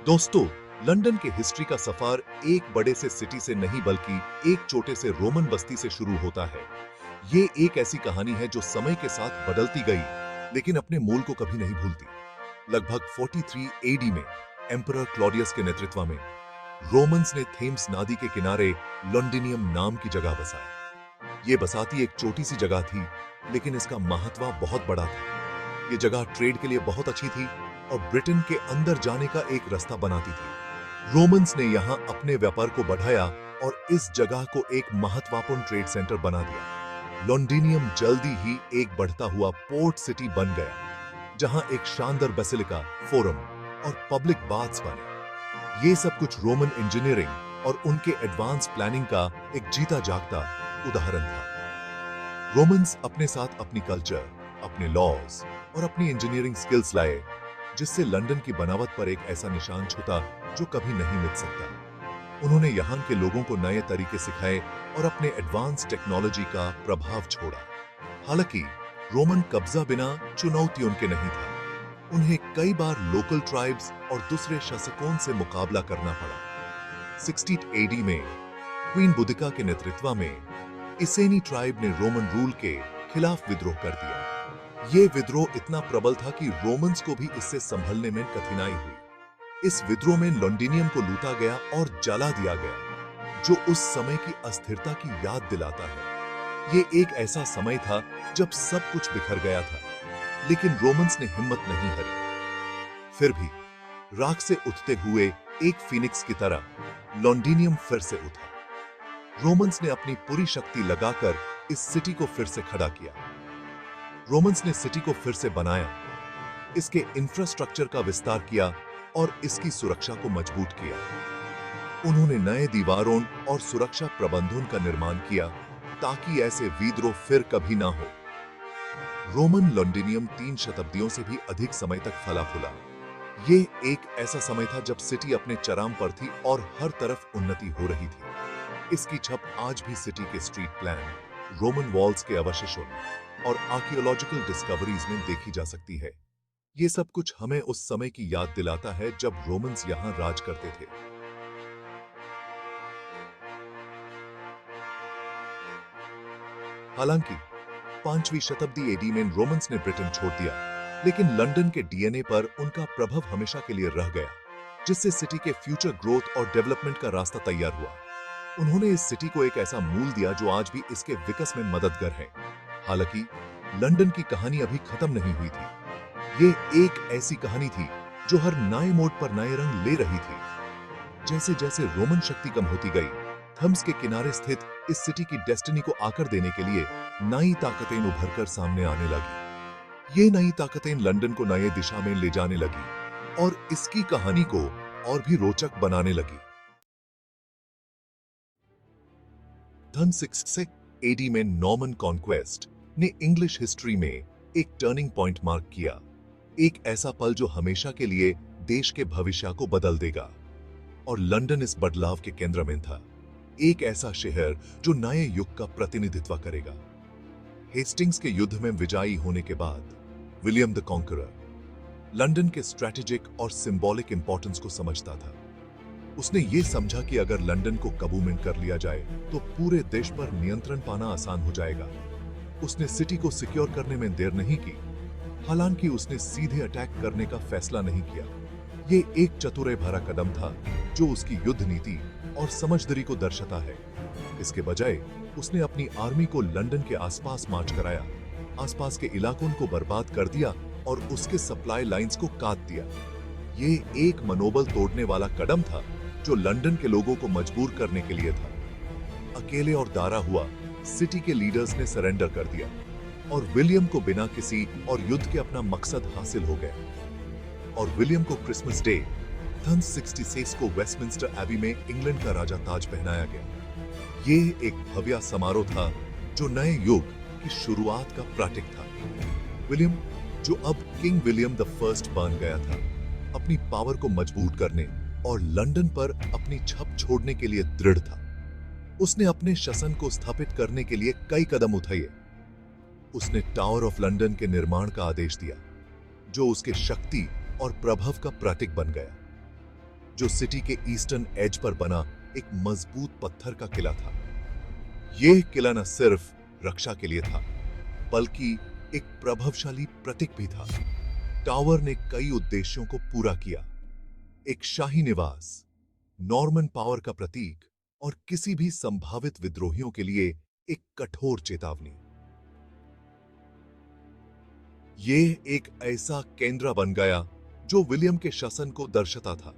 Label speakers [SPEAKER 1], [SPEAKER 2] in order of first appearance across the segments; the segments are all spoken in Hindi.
[SPEAKER 1] दोस्तों, लंदन के हिस्ट्री का सफर एक बड़े से सिटी से नहीं बल्कि एक छोटे से रोमन बस्ती से शुरू होता है। ये एक ऐसी कहानी है जो समय के साथ बदलती गई, लेकिन अपने मूल को कभी नहीं भूलती। लगभग 43 एडी में एम्परर क्लॉडियस के नेतृत्व में रोमन्स ने थेम्स नदी के किनारे लॉन्डिनियम नाम की जगह बसाया। ये बसाती एक छोटी सी जगह थी, लेकिन इसका महत्व बहुत बड़ा था। ये जगह ट्रेड के लिए बहुत अच्छी थी और ब्रिटेन के अंदर जाने का एक रास्ता बनाती थी। रोमन्स ने यहां अपने व्यापार को बढ़ाया और इस जगह को एक महत्वपूर्ण ट्रेड सेंटर बना दिया। लॉन्डिनियम जल्दी ही एक बढ़ता हुआ पोर्ट सिटी बन गया, जहां एक शानदार बेसिलिका, फोरम और पब्लिक बाथ्स बने। ये सब कुछ रोमन इंजीनियरिंग और उनके एडवांस प्लानिंग का एक जीता जागता उदाहरण था। रोमन्स अपने साथ अपनी कल्चर, अपने लॉज और अपनी इंजीनियरिंग स्किल्स लाए, जिससे लंदन की बनावट पर एक ऐसा निशान छूटा जो कभी नहीं मिट सकता। उन्होंने यहाँ के लोगों को नए तरीके सिखाए और अपने एडवांस टेक्नोलॉजी का प्रभाव छोड़ा। हालांकि रोमन कब्जा बिना चुनौतियों के नहीं था। उन्हें कई बार लोकल ट्राइब्स और दूसरे शासकों से मुकाबला करना पड़ा। 60 एडी में क्वीन बुदिका के नेतृत्व में इसेनी ट्राइब ने रोमन रूल के खिलाफ विद्रोह कर दिया। ये विद्रोह इतना प्रबल था कि रोमन्स को भी इससे संभलने में कठिनाई हुई। इस विद्रोह में लॉन्डिनियम को लूटा गया और जला दिया गया, जो उस समय की अस्थिरता की याद दिलाता है। ये एक ऐसा समय था जब सब कुछ बिखर गया था, लेकिन रोमन्स ने हिम्मत नहीं हारी। फिर भी राख से उठते हुए एक फीनिक्स की तरह लॉन्डिनियम फिर से उठा। रोमन्स ने अपनी पूरी शक्ति लगाकर इस सिटी को फिर से खड़ा किया। रोमन्स ने सिटी को फिर से बनाया, इसके इंफ्रास्ट्रक्चर का विस्तार किया और इसकी सुरक्षा को मजबूत किया। उन्होंने नए दीवारों और सुरक्षा प्रबंधों का निर्माण किया ताकि ऐसे विद्रोह फिर कभी ना हो। रोमन लॉन्डिनियम 3 शताब्दियों से भी अधिक समय तक फला फूला। ये एक ऐसा समय था जब सिटी अपने चरम पर थी और हर तरफ उन्नति हो रही थी। इसकी छप आज भी सिटी के स्ट्रीट प्लान, रोमन वॉल्स के अवशेषों और आर्कियोलॉजिकल डिस्कवरीज में देखी जा सकती है। ये सब कुछ हमें उस समय की याद दिलाता है जब रोमन्स यहां राज करते थे। हालांकि 5वीं शताब्दी एडी में रोमन्स ने ब्रिटेन छोड़ दिया, लेकिन लंदन के डीएनए पर उनका प्रभाव हमेशा के लिए रह गया, जिससे सिटी के फ्यूचर ग्रोथ और डेवलपमेंट का रास्ता तैयार हुआ। उन्होंने इस सिटी को एक ऐसा मूल दिया जो आज भी इसके विकास में मददगार है। हालांकि लंदन की कहानी अभी खत्म नहीं हुई थी। ये एक ऐसी कहानी थी जो हर नए मोड़ पर नए रंग ले रही थी। जैसे जैसे रोमन शक्ति कम होती गई, थम्स के किनारे स्थित इस सिटी की डेस्टिनी को आकर देने के लिए नई ताकतें उभरकर सामने आने लगी। ये नई ताकतें लंदन को नए दिशा में ले जाने लगी और इसकी कहानी को और भी रोचक बनाने लगी। सन 6 एडी में नॉर्मन कॉन्क्वेस्ट ने इंग्लिश हिस्ट्री में एक टर्निंग पॉइंट मार्क किया, एक ऐसा पल जो हमेशा के लिए देश के भविष्य को बदल देगा। और लंदन इस बदलाव के केंद्र में था, एक ऐसा शहर जो नए युग का प्रतिनिधित्व करेगा। हेस्टिंग्स के युद्ध में विजयी होने के बाद विलियम द कॉन्करर लंदन के स्ट्रैटेजिक और सिंबॉलिक इंपॉर्टेंस को समझता था। उसने ये समझा कि अगर लंदन को काबू में कर लिया जाए तो पूरे देश पर नियंत्रण पाना आसान हो जाएगा। उसने सिटी को सिक्योर करने में देर नहीं की, हालांकि उसने सीधे अटैक करने का फैसला नहीं किया। ये एक चतुराई भरा कदम था जो उसकी युद्ध नीति और समझदारी को दर्शाता है। इसके बजाय उसने अपनी आर्मी को लंदन के आसपास मार्च कराया, आसपास के इलाकों को बर्बाद कर दिया और उसके सप्लाई लाइंस को काट दिया। ये एक मनोबल तोड़ने वाला कदम था जो लंदन के लोगों को मजबूर करने के लिए था। अकेले और दारा हुआ सिटी के लीडर्स ने सरेंडर कर दिया और विलियम को बिना किसी और युद्ध के अपना मकसद हासिल हो गया। और विलियम को क्रिसमस डे सन 66 को वेस्टमिंस्टर एबी में इंग्लैंड का राजा ताज पहनाया गया। ये एक भव्य समारोह था जो नए युग की शुरुआत का प्रतीक था। विलियम, जो अब किंग विलियम द फर्स्ट बन गया था, अपनी पावर को मजबूत करने और लंदन पर अपनी छप छोड़ने के लिए दृढ़ था। उसने अपने शासन को स्थापित करने के लिए कई कदम उठाए। उसने टावर ऑफ लंदन के निर्माण का आदेश दिया, जो उसके शक्ति और प्रभव का प्रतीक बन गया, जो सिटी के ईस्टर्न एज पर बना एक मजबूत पत्थर का किला था। यह किला न सिर्फ रक्षा के लिए था, बल्कि एक प्रभावशाली प्रतीक भी था। टावर ने कई उद्देश्यों को पूरा किया, एक शाही निवास, नॉर्मन पावर का प्रतीक और किसी भी संभावित विद्रोहियों के लिए एक कठोर चेतावनी। यह एक ऐसा केंद्र बन गया जो विलियम के शासन को दर्शाता था।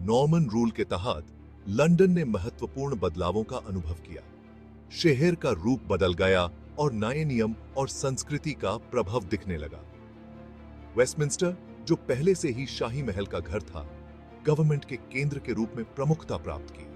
[SPEAKER 1] नॉर्मन रूल के तहत लंदन ने महत्वपूर्ण बदलावों का अनुभव किया। शहर का रूप बदल गया और नए नियम और संस्कृति का प्रभाव दिखने लगा। वेस्टमिंस्टर, जो पहले से ही शाही महल का घर था, गवर्नमेंट के केंद्र के रूप में प्रमुखता प्राप्त की।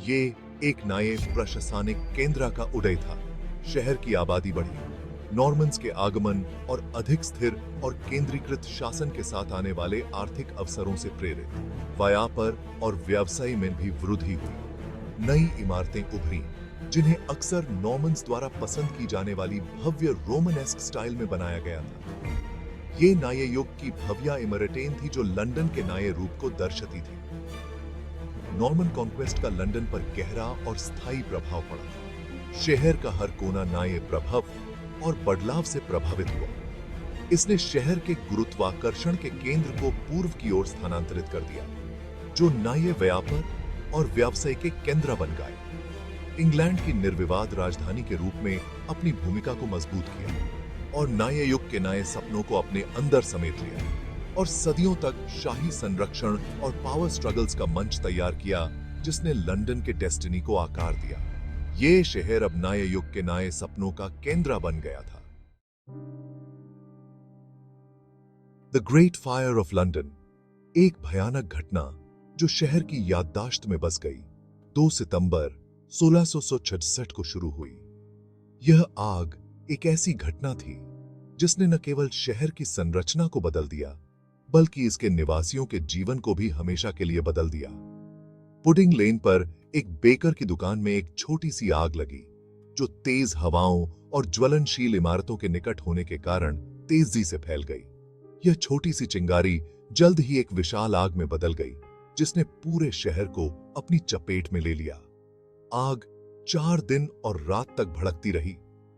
[SPEAKER 1] ये एक नए प्रशासनिक केंद्र का उदय था। शहर की आबादी बढ़ी, नॉर्मन्स के आगमन और अधिक स्थिर और केंद्रीकृत शासन के साथ आने वाले आर्थिक अवसरों से प्रेरित व्यापार और व्यवसाय में भी वृद्धि हुई। नई इमारतें उभरी, जिन्हें अक्सर नॉर्मन्स द्वारा पसंद की जाने वाली भव्य रोमनेस्क स्टाइल में बनाया गया था। ये नए युग की भव्य इमारतें थी जो लंदन के नए रूप को दर्शाती थी। नॉर्मन कॉन्क्वेस्ट का लंदन पर गहरा और स्थायी प्रभाव पड़ा। शहर का हर कोना नए प्रभाव और बदलाव से प्रभावित हुआ। इसने शहर के गुरुत्वाकर्षण के केंद्र को पूर्व की ओर स्थानांतरित कर दिया, जो नए व्यापार और व्यवसाय के केंद्र बन गए। इंग्लैंड की निर्विवाद राजधानी के रूप में अपनी भूमिका को मजबूत किया और नए युग के नए सपनों को अपने अंदर समेट लिया और सदियों तक शाही संरक्षण और पावर स्ट्रगल्स का मंच तैयार किया, जिसने लंदन के डेस्टिनी को आकार दिया। ये शहर अब नए युग के नए सपनों का केंद्र बन गया था। The great fire of London, एक भयानक घटना जो शहर की याददाश्त में बस गई, 2 सितंबर 1666 को शुरू हुई। यह आग एक ऐसी घटना थी जिसने न केवल शहर की संरचना को बदल दिया, बल्कि इसके निवासियों के जीवन को भी हमेशा के लिए बदल दिया। पुडिंग लेन पर एक बेकर की दुकान में एक छोटी सी आग लगी, जो तेज हवाओं और ज्वलनशील इमारतों के निकट होने के कारण तेजी से फैल गई। यह छोटी सी चिंगारी जल्द ही एक विशाल आग में बदल गई, जिसने पूरे शहर को अपनी चपेट में ले लिया। आग 4 दिन और रात तक भड़कती रही,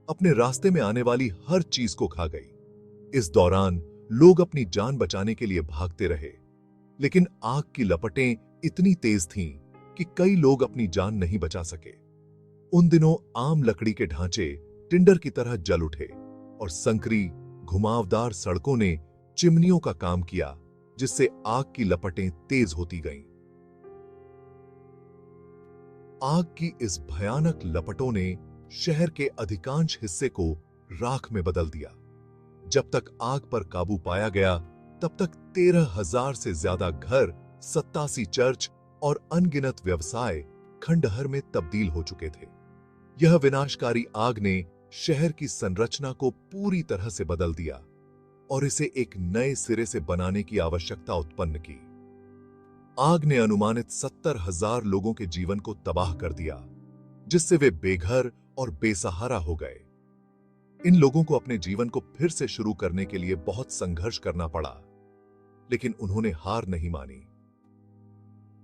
[SPEAKER 1] अपने रास्ते में आने वाली हर चीज को खा गई। इस दौरान लोग अपनी जान बचाने के लिए भागते रहे, लेकिन आग की लपटें इतनी तेज थीं कि कई लोग अपनी जान नहीं बचा सके। उन दिनों आम लकड़ी के ढांचे टिंडर की तरह जल उठे और संकरी, घुमावदार सड़कों ने चिमनियों का काम किया, जिससे आग की लपटें तेज होती गईं। आग की इस भयानक लपटों ने शहर के अधिकांश हिस्से को राख में बदल दिया। जब तक आग पर काबू पाया गया, तब तक 13,000 से ज्यादा घर, 87 चर्च और अनगिनत व्यवसाय खंडहर में तब्दील हो चुके थे। यह विनाशकारी आग ने शहर की संरचना को पूरी तरह से बदल दिया और इसे एक नए सिरे से बनाने की आवश्यकता उत्पन्न की। आग ने अनुमानित 70,000 लोगों के जीवन को तबाह कर दिया, जिससे वे बेघर और बेसहारा हो गए। इन लोगों को अपने जीवन को फिर से शुरू करने के लिए बहुत संघर्ष करना पड़ा, लेकिन उन्होंने हार नहीं मानी।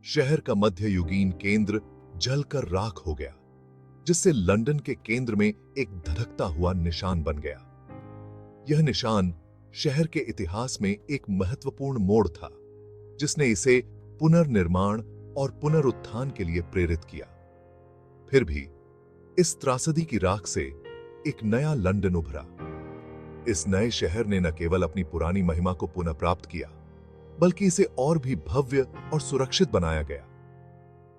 [SPEAKER 1] शहर का मध्ययुगीन केंद्र जलकर राख हो गया, जिससे लंदन के केंद्र में एक धधकता हुआ निशान बन गया। यह निशान शहर के इतिहास में एक महत्वपूर्ण मोड़ था, जिसने इसे पुनर्निर्माण और पुनरुत्थान के लिए प्रेरित किया। फिर भी इस त्रासदी की राख से एक नया लंदन उभरा। इस नए शहर ने न केवल अपनी पुरानी महिमा को पुनः प्राप्त किया, बल्कि इसे और भी भव्य और सुरक्षित बनाया गया।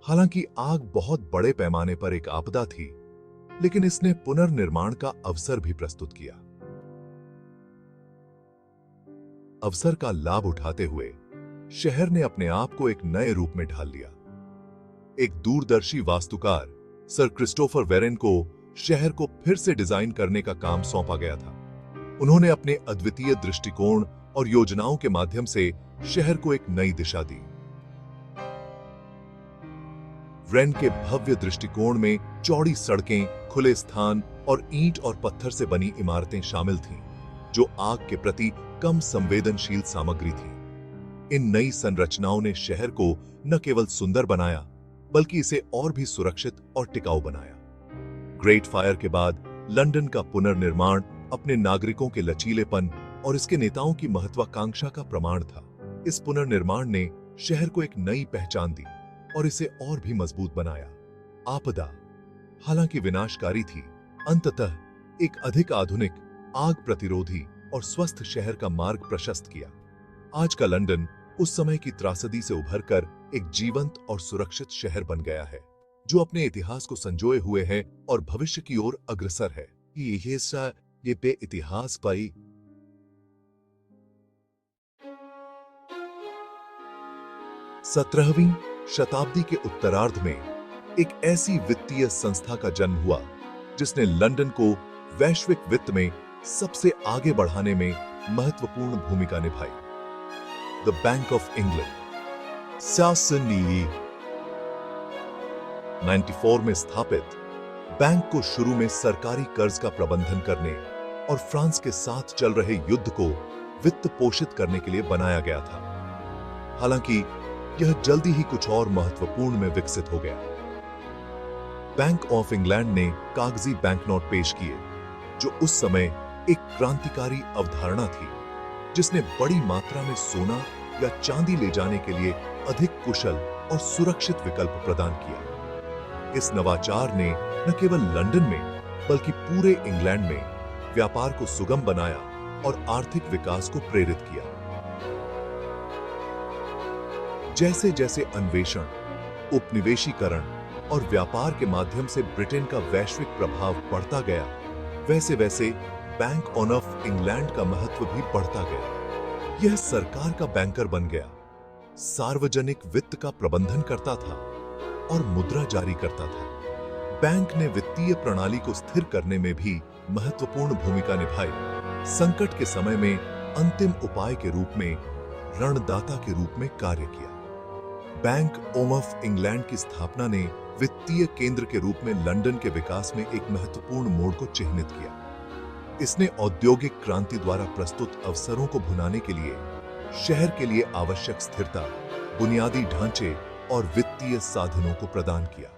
[SPEAKER 1] हालांकि आग बहुत बड़े पैमाने पर एक आपदा थी, लेकिन इसने पुनर्निर्माण का अवसर भी प्रस्तुत किया। अवसर का लाभ उठाते हुए शहर ने अपने आप को एक नए रूप में ढाल लिया। एक दूरदर्शी वास्तुकार सर क्रिस्टोफर वेरेन को शहर को फिर से डिजाइन करने का काम सौंपा गया था। उन्होंने अपने अद्वितीय दृष्टिकोण और योजनाओं के माध्यम से शहर को एक नई दिशा दी। वेरेन के भव्य दृष्टिकोण में चौड़ी सड़कें, खुले स्थान और ईंट और पत्थर से बनी इमारतें शामिल थीं, जो आग के प्रति कम संवेदनशील सामग्री थी। इन नई संरचनाओं ने शहर को न केवल सुंदर बनाया, बल्कि इसे और भी सुरक्षित और टिकाऊ बनाया। ग्रेट फायर के बाद लंदन का पुनर्निर्माण अपने नागरिकों के लचीलेपन और इसके नेताओं की महत्वाकांक्षा का प्रमाण था। इस पुनर्निर्माण ने शहर को एक नई पहचान दी और इसे और भी मजबूत बनाया। आपदा, हालांकि विनाशकारी थी, अंततः एक अधिक आधुनिक, आग प्रतिरोधी और स्वस्थ शहर का मार्ग प्रशस्त किया। आज का लंदन उस समय की त्रासदी से उभरकर एक जीवंत और सुरक्षित शहर बन गया है, जो अपने इतिहास को संजोए हुए है और भविष्य की ओर अग्रसर है। ये बे इतिहास पाई 17वीं शताब्दी के उत्तरार्ध में एक ऐसी वित्तीय संस्था का जन्म हुआ जिसने लंदन को वैश्विक वित्त में सबसे आगे बढ़ाने में महत्वपूर्ण भूमिका निभाई। द बैंक ऑफ इंग्लैंड 94 में स्थापित बैंक को शुरू में सरकारी कर्ज का प्रबंधन करने और फ्रांस के साथ चल रहे युद्ध को वित्त पोषित करने के लिए बनाया गया था। हालांकि यह जल्दी ही कुछ और महत्वपूर्ण में विकसित हो गया। बैंक ऑफ इंग्लैंड ने कागजी बैंकनोट पेश किए, जो उस समय एक क्रांतिकारी अवधारणा थी, जिसने बड़ी मात्रा में सोना या चांदी ले जाने के लिए अधिक कुशल और सुरक्षित विकल्प प्रदान किया। इस नवाचार ने न केवल लंदन में बल्कि पूरे इंग्लैंड में व्यापार को सुगम बनाया और आर्थिक विकास को प्रेरित किया। जैसे जैसे अन्वेषण, उपनिवेशीकरण और व्यापार के माध्यम से ब्रिटेन का वैश्विक प्रभाव बढ़ता गया, वैसे वैसे बैंक ऑफ इंग्लैंड का महत्व भी बढ़ता गया। यह सरकार का बैंकर बन गया, सार्वजनिक वित्त का प्रबंधन करता था और मुद्रा जारी करता था। बैंक ने वित्तीय प्रणाली को स्थिर करने में भी महत्वपूर्ण भूमिका निभाई। संकट के समय में अंतिम उपाय के रूप में ऋणदाता के रूप में कार्य किया। बैंक ऑफ इंग्लैंड की स्थापना ने वित्तीय केंद्र के रूप में लंदन के विकास में एक महत्वपूर्ण मोड़ को चिह्नित किया। इसने औद्योगिक क्रांति द्वारा प्रस्तुत अवसरों को भुनाने के लिए शहर के लिए आवश्यक स्थिरता, बुनियादी ढांचे और वित्तीय साधनों को प्रदान किया।